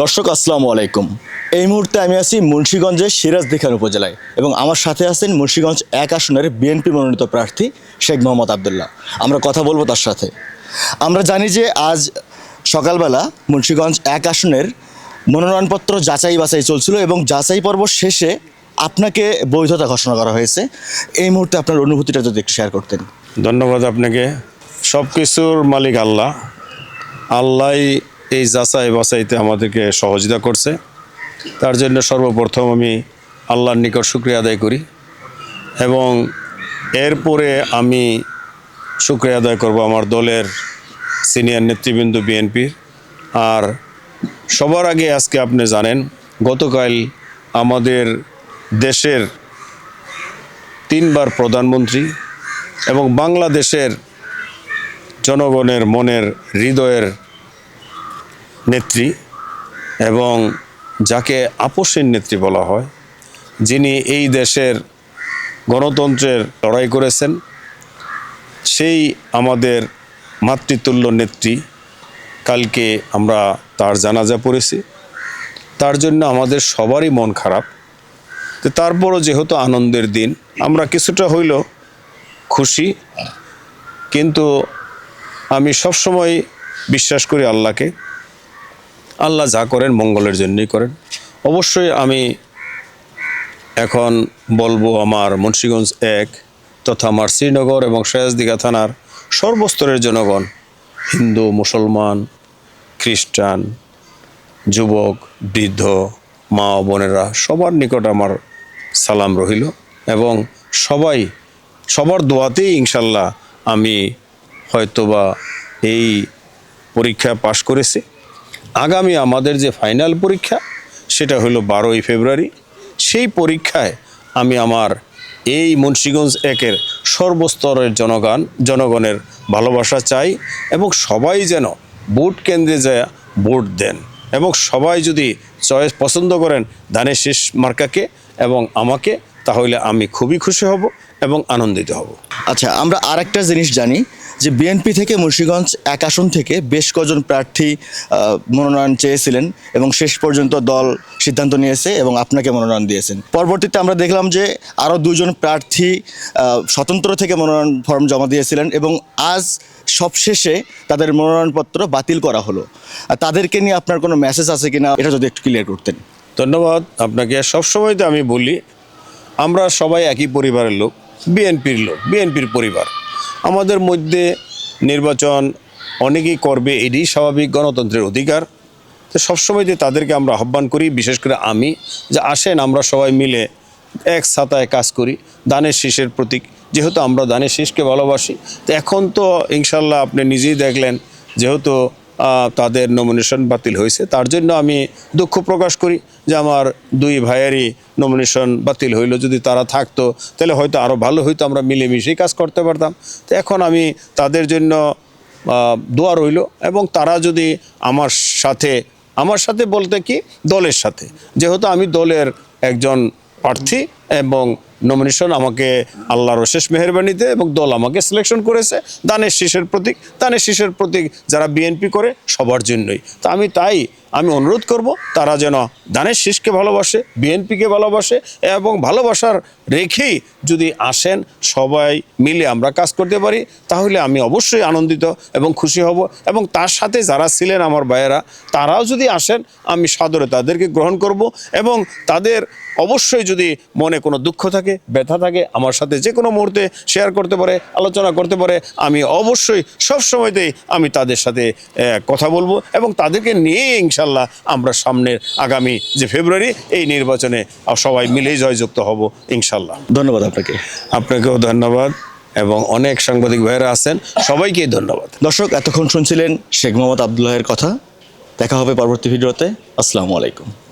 দর্শক আসসালামু আলাইকুম। এই মুহূর্তে আমি আছি মুন্সিগঞ্জের সিরাজদিখান উপজেলায় এবং আমার সাথে আছেন মুন্সিগঞ্জ ১ আসনের বিএনপি মনোনীত প্রার্থী শেখ মোহাম্মদ আবদুল্লাহ। আমরা কথা বলবো তার সাথে। আমরা জানি যে আজ সকালবেলা মুন্সিগঞ্জ ১ আসনের মনোনয়নপত্র যাচাই বাছাই চলছিল এবং যাচাই পর্ব শেষে আপনাকে বৈধতা ঘোষণা করা হয়েছে। এই মুহূর্তে আপনার অনুভূতিটা যদি একটু শেয়ার করতেন। ধন্যবাদ আপনাকে। সব কিছুর মালিক আল্লাহ। আল্লাহই এই যাচাই বাছাইতে আমাদেরকে সহযোগিতা করছে। তার জন্য সর্বপ্রথম আমি আল্লাহর নিকট শুকরিয়া আদায় করি এবং এরপরে আমি শুকরিয়া আদায় করব আমার দলের সিনিয়র নেতৃবৃন্দ বিএনপির। আর সবার আগে আজকে আপনি জানেন গতকাল আমাদের দেশের 3বার প্রধানমন্ত্রী এবং বাংলাদেশের জনগণের মনের হৃদয়ের নেত্রী এবং যাকে আপসের নেত্রী বলা হয়, যিনি এই দেশের গণতন্ত্রের লড়াই করেছেন, সেই আমাদের মাতৃতুল্য নেত্রী কালকে আমরা তার জানাজা পড়েছি। তার জন্য আমাদের সবারই মন খারাপ। তো তারপরও যেহেতু আনন্দের দিন, আমরা কিছুটা হইল খুশি, কিন্তু আমি সবসময় বিশ্বাস করি আল্লাহকে। আল্লাহ যা করেন মঙ্গলের জন্যই করেন। অবশ্যই আমি এখন বলবো আমার মুন্সিগঞ্জ ১ তথা আমার শ্রীনগর এবং সিরাজদিঘা থানার সর্বস্তরের জনগণ, হিন্দু, মুসলমান, খ্রিস্টান, যুবক, বৃদ্ধ, মা ও বোনেরা, সবার নিকট আমার সালাম রহিল এবং সবার দোয়াতেই ইনশাল্লাহ আমি হয়তোবা এই পরীক্ষা পাশ করেছি। আগামী আমাদের যে ফাইনাল পরীক্ষা সেটা হলো 12ই ফেব্রুয়ারি। সেই পরীক্ষায় আমি আমার এই মুন্সিগঞ্জ ১-এর সর্বস্তরের জনগণের ভালোবাসা চাই এবং সবাই যেন ভোট কেন্দ্রে যায় ভোট দেন এবং সবাই যদি চয়েস পছন্দ করেন ধানের শীষ মার্কাকে এবং আমাকে, তাহলে আমি খুবই খুশি হব এবং আনন্দিত হব। আচ্ছা, আমরা আরেকটা জিনিস জানি যে বিএনপি থেকে মুন্সিগঞ্জ ১ আসন থেকে বেশ কজন প্রার্থী মনোনয়ন চেয়েছিলেন এবং শেষ পর্যন্ত দল সিদ্ধান্ত নিয়েছে এবং আপনাকে মনোনয়ন দিয়েছেন। পরবর্তীতে আমরা দেখলাম যে আরও 2জন প্রার্থী স্বতন্ত্র থেকে মনোনয়ন ফর্ম জমা দিয়েছিলেন এবং আজ সবশেষে তাদের মনোনয়নপত্র বাতিল করা হলো। তাদেরকে নিয়ে আপনার কোনো মেসেজ আছে কিনা, এটা যদি একটু ক্লিয়ার করতেন। ধন্যবাদ আপনাকে। সবসময় তো আমি বলি আমরা সবাই একই পরিবারের লোক, বিএনপির লোক, বিএনপির পরিবার। আমাদের মধ্যে নির্বাচন অনেকেই করবে, এটাই স্বাভাবিক, গণতন্ত্রের অধিকার। তো সবসময় যে তাদেরকে আমরা আহ্বান করি, বিশেষ করে আমি, যে আসেন আমরা সবাই মিলে এক ছাতায় কাজ করি ধানের শীষের প্রতীক। যেহেতু আমরা ধানের শীষকে ভালোবাসি, তো এখন তো ইনশাল্লাহ আপনি নিজেই দেখলেন যেহেতু তাদের নমিনেশন বাতিল হয়েছে, তার জন্য আমি দুঃখ প্রকাশ করি যে আমার 2 ভাইয়েরই নমিনেশন বাতিল হইল। যদি তারা থাকতো তাহলে হয়তো আরও ভালো হইতো, আমরা মিলেমিশেই কাজ করতে পারতাম। তো এখন আমি তাদের জন্য দোয়া রইল এবং তারা যদি আমার সাথে বলতে কি দলের সাথে, যেহেতু আমি দলের একজন প্রার্থী এবং নমিনেশন আমাকে আল্লাহর অশেষ মেহেরবানিতে এবং দল আমাকে সিলেকশন করেছে ধানের শীষের প্রতীক যারা বিএনপি করে সবার জন্যই। তা আমি অনুরোধ করব তারা যেন ধানের শীষকে ভালোবাসে, বিএনপিকে ভালোবাসে এবং ভালোবাসার রেখেই যদি আসেন সবাই মিলে আমরা কাজ করতে পারি, তাহলে আমি অবশ্যই আনন্দিত এবং খুশি হব। এবং তার সাথে যারা ছিলেন আমার ভাইয়েরা, তারাও যদি আসেন আমি সাদরে তাদেরকে গ্রহণ করব এবং তাদের অবশ্যই যদি মনে কোনো দুঃখ থাকে, ব্যথা থাকে, আমার সাথে যে কোনো মুহূর্তে শেয়ার করতে পারে, আলোচনা করতে পারে। আমি অবশ্যই সবসময়তেই আমি তাদের সাথে কথা বলবো এবং তাদেরকে নিয়ে ইনশাল্লাহ আমরা সামনের আগামী যে ফেব্রুয়ারি এই নির্বাচনে সবাই মিলেই জয়যুক্ত হব ইনশাল্লাহ। ধন্যবাদ আপনাকেও ধন্যবাদ এবং অনেক সাংবাদিক ভাইয়েরা আছেন, সবাইকেই ধন্যবাদ। দর্শক, এতক্ষণ শুনছিলেন শেখ মোহাম্মদ আবদুল্লাহের কথা। দেখা হবে পরবর্তী ভিডিওতে। আসসালামু আলাইকুম।